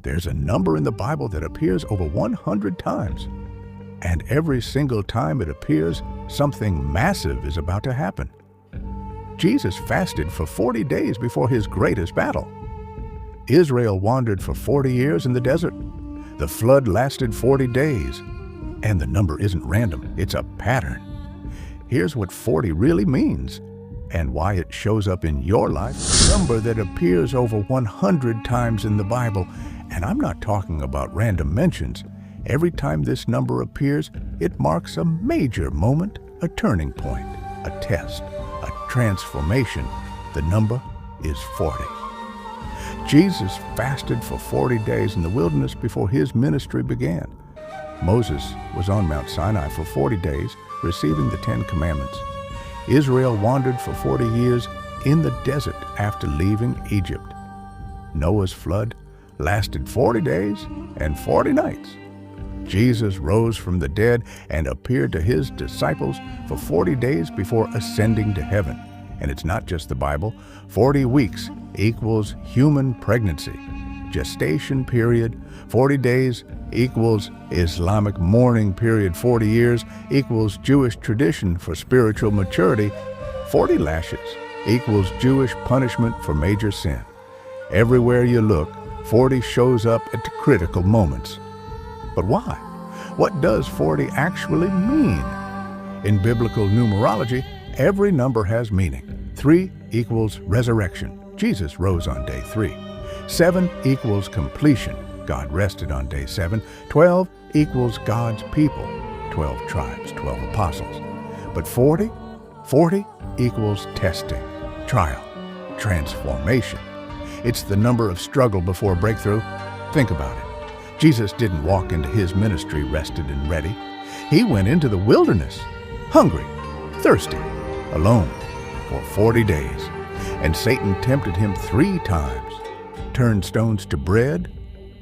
There's a number in the Bible that appears over 100 times. And every single time it appears, something massive is about to happen. Jesus fasted for 40 days before his greatest battle. Israel wandered for 40 years in the desert. The flood lasted 40 days. And the number isn't random, it's a pattern. Here's what 40 really means and why it shows up in your life. A number that appears over 100 times in the Bible. And I'm not talking about random mentions. Every time this number appears, it marks a major moment, a turning point, a test, a transformation. The number is 40. Jesus fasted for 40 days in the wilderness before his ministry began. Moses was on Mount Sinai for 40 days, receiving the 10 Commandments. Israel wandered for 40 years in the desert after leaving Egypt. Noah's flood lasted 40 days and 40 nights. Jesus rose from the dead and appeared to his disciples for 40 days before ascending to heaven. And it's not just the Bible. 40 weeks equals human pregnancy. Gestation period, 40 days equals Islamic mourning period. 40 years equals Jewish tradition for spiritual maturity. 40 lashes equals Jewish punishment for major sin. Everywhere you look, 40 shows up at the critical moments. But why? What does 40 actually mean? In biblical numerology, every number has meaning. 3 equals resurrection. Jesus rose on day 3. 7 equals completion. God rested on day 7. 12 equals God's people. 12 tribes, 12 apostles. But 40 equals testing, trial, transformation. It's the number of struggle before breakthrough. Think about it. Jesus didn't walk into his ministry rested and ready. He went into the wilderness, hungry, thirsty, alone, for 40 days. And Satan tempted him 3 times. Turn stones to bread,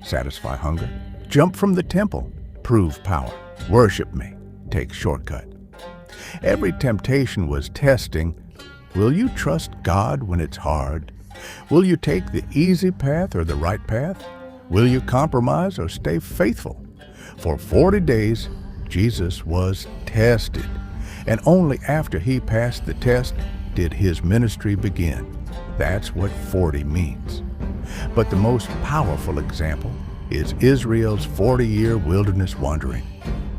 satisfy hunger. Jump from the temple, prove power. Worship me, take shortcut. Every temptation was testing. Will you trust God when it's hard? Will you take the easy path or the right path? Will you compromise or stay faithful? For 40 days, Jesus was tested. And only after he passed the test did his ministry begin. That's what 40 means. But the most powerful example is Israel's 40-year wilderness wandering.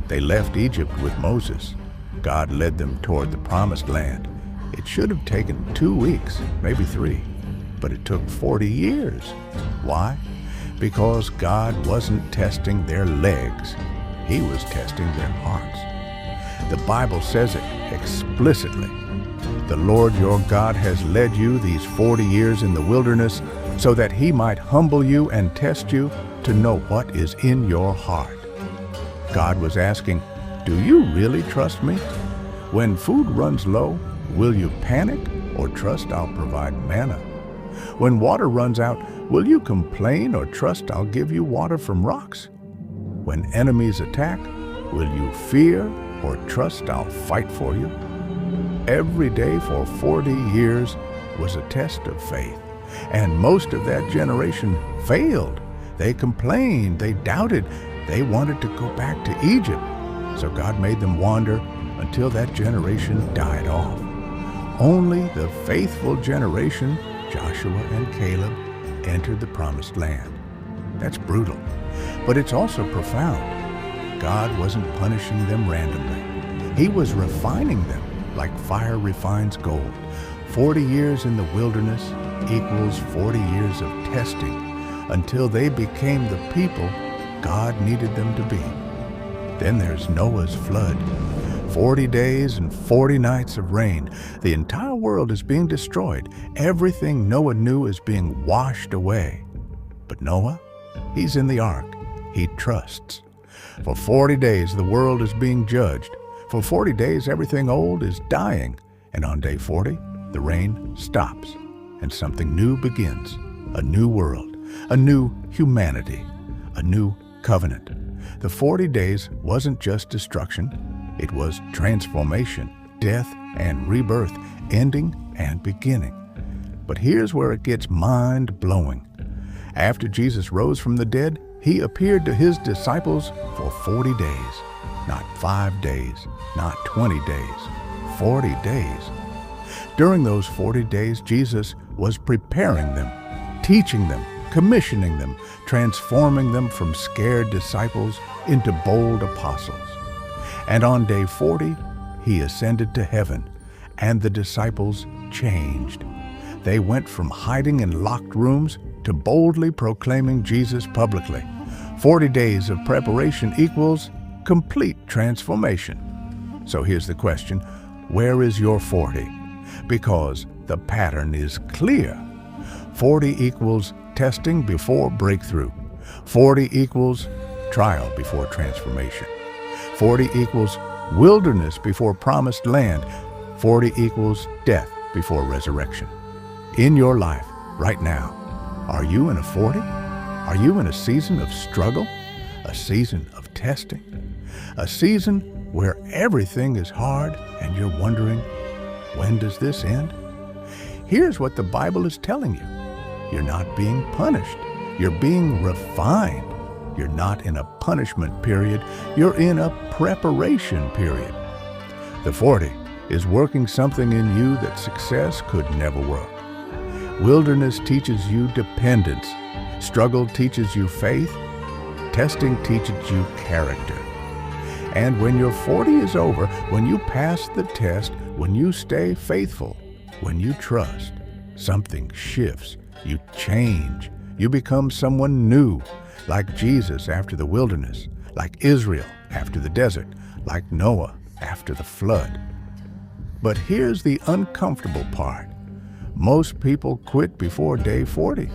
They left Egypt with Moses. God led them toward the promised land. It should have taken 2 weeks, maybe 3, but it took 40 years. Why? Because God wasn't testing their legs. He was testing their hearts. The Bible says it explicitly. The Lord your God has led you these 40 years in the wilderness so that he might humble you and test you to know what is in your heart. God was asking, do you really trust me? When food runs low, will you panic or trust I'll provide manna? When water runs out, will you complain or trust I'll give you water from rocks? When enemies attack, will you fear or trust I'll fight for you? Every day for 40 years was a test of faith, and most of that generation failed. They complained, they doubted, they wanted to go back to Egypt. So God made them wander until that generation died off. Only the faithful generation, Joshua and Caleb, entered the promised land. That's brutal, but it's also profound. God wasn't punishing them randomly. He was refining them like fire refines gold. 40 years in the wilderness equals 40 years of testing until they became the people God needed them to be. Then there's Noah's flood. 40 days and 40 nights of rain. The entire world is being destroyed. Everything Noah knew is being washed away. But Noah, he's in the ark. He trusts. For 40 days, the world is being judged. For 40 days, everything old is dying. And on day 40, the rain stops and something new begins. A new world, a new humanity, a new covenant. The 40 days wasn't just destruction. It was transformation, death and rebirth, ending and beginning. But here's where it gets mind-blowing. After Jesus rose from the dead, he appeared to his disciples for 40 days. Not 5 days, not 20 days, 40 days. During those 40 days, Jesus was preparing them, teaching them, commissioning them, transforming them from scared disciples into bold apostles. And on day 40, he ascended to heaven, and the disciples changed. They went from hiding in locked rooms to boldly proclaiming Jesus publicly. 40 days of preparation equals complete transformation. So here's the question, where is your 40? Because the pattern is clear. 40 equals testing before breakthrough. 40 equals trial before transformation. 40 equals wilderness before promised land. 40 equals death before resurrection. In your life, right now, are you in a 40? Are you in a season of struggle? A season of testing? A season where everything is hard and you're wondering, when does this end? Here's what the Bible is telling you. You're not being punished. You're being refined. You're not in a punishment period. You're in a preparation period. The 40 is working something in you that success could never work. Wilderness teaches you dependence. Struggle teaches you faith. Testing teaches you character. And when your 40 is over, when you pass the test, when you stay faithful, when you trust, something shifts. You change. You become someone new, like Jesus after the wilderness, like Israel after the desert, like Noah after the flood. But here's the uncomfortable part. Most people quit before day 40.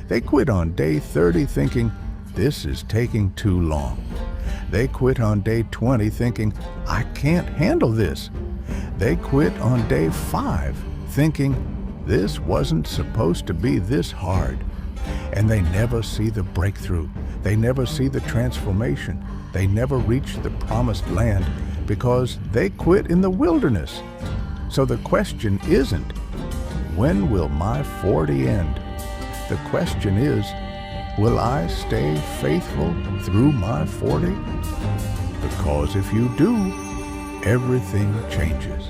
They quit on day 30 thinking, this is taking too long. They quit on day 20 thinking, I can't handle this. They quit on day 5 thinking, this wasn't supposed to be this hard. And they never see the breakthrough. They never see the transformation. They never reach the promised land because they quit in the wilderness. So the question isn't, when will my 40 end? The question is, will I stay faithful through my 40? Because if you do, everything changes.